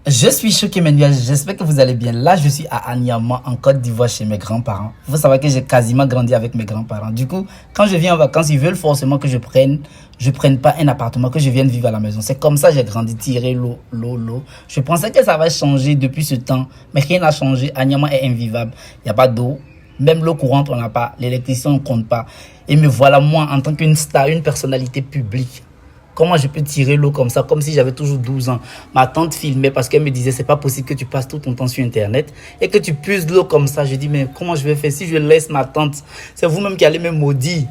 Je suis choqué, mes nuages. J'espère que vous allez bien. Là, je suis à Anyama, en Côte d'Ivoire, chez mes grands-parents. Il faut savoir que j'ai quasiment grandi avec mes grands-parents. Du coup, quand je viens en vacances, ils veulent forcément que je prenne pas un appartement, que je vienne vivre à la maison. C'est comme ça que j'ai grandi, tiré l'eau. Je pensais que ça va changer depuis ce temps, mais rien n'a changé. Anyama est invivable. Il n'y a pas d'eau. Même l'eau courante, on n'a pas. L'électricité, on ne compte pas. Et me voilà, moi, en tant qu'une star, une personnalité publique. Comment je peux tirer l'eau comme ça, comme si j'avais toujours 12 ans. Ma tante filmait parce qu'elle me disait, c'est pas possible que tu passes tout ton temps sur Internet et que tu puises l'eau comme ça. Je dis, mais comment je vais faire si je laisse ma tante? C'est vous-même qui allez me maudire.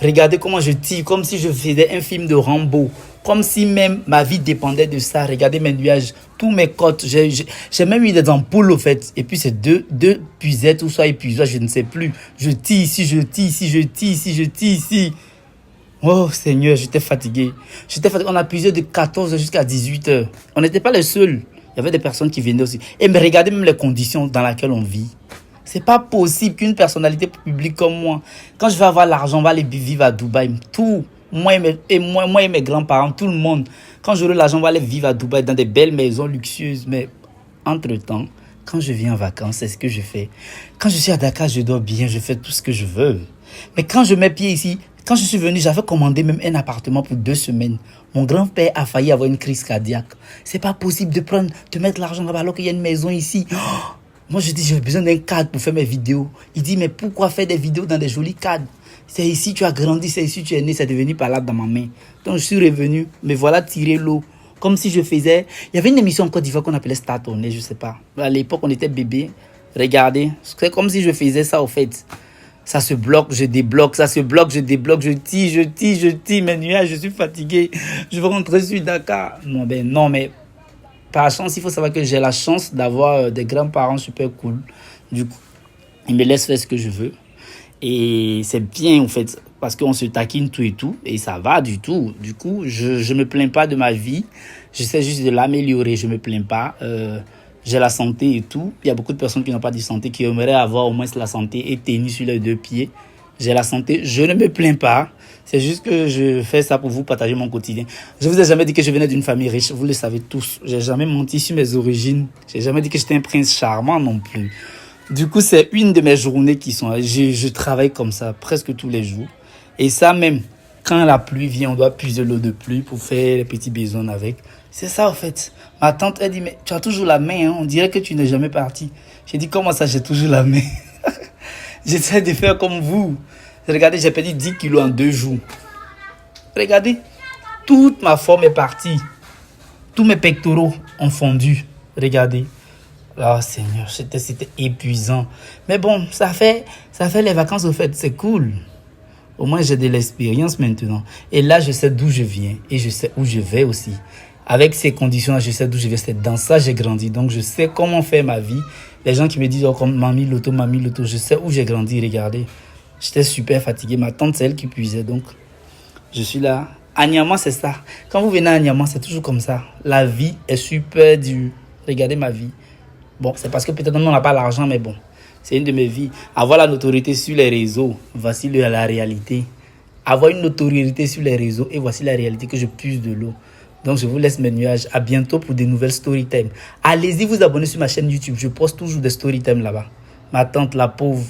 Regardez comment je tire, comme si je faisais un film de Rambo. Comme si même ma vie dépendait de ça. Regardez mes nuages, tous mes côtes. J'ai même eu des ampoules au fait. Et puis c'est deux puisettes ou soit épuisoires, je ne sais plus. Je tire ici, je tire ici, je tire ici, je tire ici. Oh Seigneur, j'étais fatigué. On a puisé de 14 h jusqu'à 18 h. On n'était pas les seuls. Il y avait des personnes qui venaient aussi. Et mais regardez même les conditions dans lesquelles on vit. C'est pas possible qu'une personnalité publique comme moi, quand je vais avoir l'argent, on va aller vivre à Dubaï. Tout. Moi et mes grands-parents, tout le monde. Quand j'aurai l'argent, on va aller vivre à Dubaï dans des belles maisons luxueuses. Mais entre-temps, quand je viens en vacances, c'est ce que je fais. Quand je suis à Dakar, je dors bien, je fais tout ce que je veux. Mais quand je mets pied ici, quand je suis venu, j'avais commandé même un appartement pour 2 semaines. Mon grand-père a failli avoir une crise cardiaque. C'est pas possible de mettre l'argent là-bas alors qu'il y a une maison ici. Oh, moi, je dis, j'ai besoin d'un cadre pour faire mes vidéos. Il dit, mais pourquoi faire des vidéos dans des jolis cadres? C'est ici tu as grandi, c'est ici tu es né, c'est devenu palabre dans ma main. Donc, je suis revenu, mais voilà, tirer l'eau. Comme si je faisais... Il y avait une émission en Côte d'Ivoire qu'on appelait Star Tournée, je sais pas. À l'époque, on était bébé. Regardez, c'est comme si je faisais ça au fait. Ça se bloque, je débloque, ça se bloque, je débloque, je tire, mes nuages, je suis fatigué. Je veux rentrer sur Dakar. Non, mais par chance, il faut savoir que j'ai la chance d'avoir des grands-parents super cool. Du coup, ils me laissent faire ce que je veux. Et c'est bien, en fait, parce qu'on se taquine tout et tout, et ça va du tout. Du coup, je me plains pas de ma vie. J'essaie juste de l'améliorer, je me plains pas. J'ai la santé et tout. Il y a beaucoup de personnes qui n'ont pas de santé, qui aimeraient avoir au moins la santé et tenir sur les 2 pieds. J'ai la santé, je ne me plains pas. C'est juste que je fais ça pour vous partager mon quotidien. Je vous ai jamais dit que je venais d'une famille riche, vous le savez tous. J'ai jamais menti sur mes origines. J'ai jamais dit que j'étais un prince charmant non plus. Du coup, c'est une de mes journées qui sont... Je travaille comme ça presque tous les jours. Et ça même, quand la pluie vient, on doit puiser l'eau de pluie pour faire les petits besoins avec. C'est ça, en fait. Ma tante, elle dit, mais tu as toujours la main, hein? On dirait que tu n'es jamais parti. J'ai dit, comment ça, j'ai toujours la main? J'essaie de faire comme vous. Regardez, j'ai perdu 10 kilos en 2 jours. Regardez, toute ma forme est partie. Tous mes pectoraux ont fondu. Regardez. Oh Seigneur, c'était épuisant. Mais bon, ça fait les vacances au fait, c'est cool. Au moins, j'ai de l'expérience maintenant. Et là, je sais d'où je viens et je sais où je vais aussi. Avec ces conditions-là, je sais d'où je vais. C'est dans ça que j'ai grandi. Donc, je sais comment faire ma vie. Les gens qui me disent, oh, comme mamie Loto, je sais où j'ai grandi. Regardez, j'étais super fatigué. Ma tante, c'est elle qui puisait. Donc, je suis là. À Niamey, c'est ça. Quand vous venez à Niamey, c'est toujours comme ça. La vie est super dure. Regardez ma vie. Bon, c'est parce que peut-être on n'a pas l'argent, mais bon, c'est une de mes vies. Avoir la notoriété sur les réseaux, voici la réalité. Avoir une notoriété sur les réseaux, et voici la réalité que je puise de l'eau. Donc, je vous laisse mes nuages. À bientôt pour des nouvelles story time. Allez-y vous abonner sur ma chaîne YouTube. Je poste toujours des story time là-bas. Ma tante, la pauvre.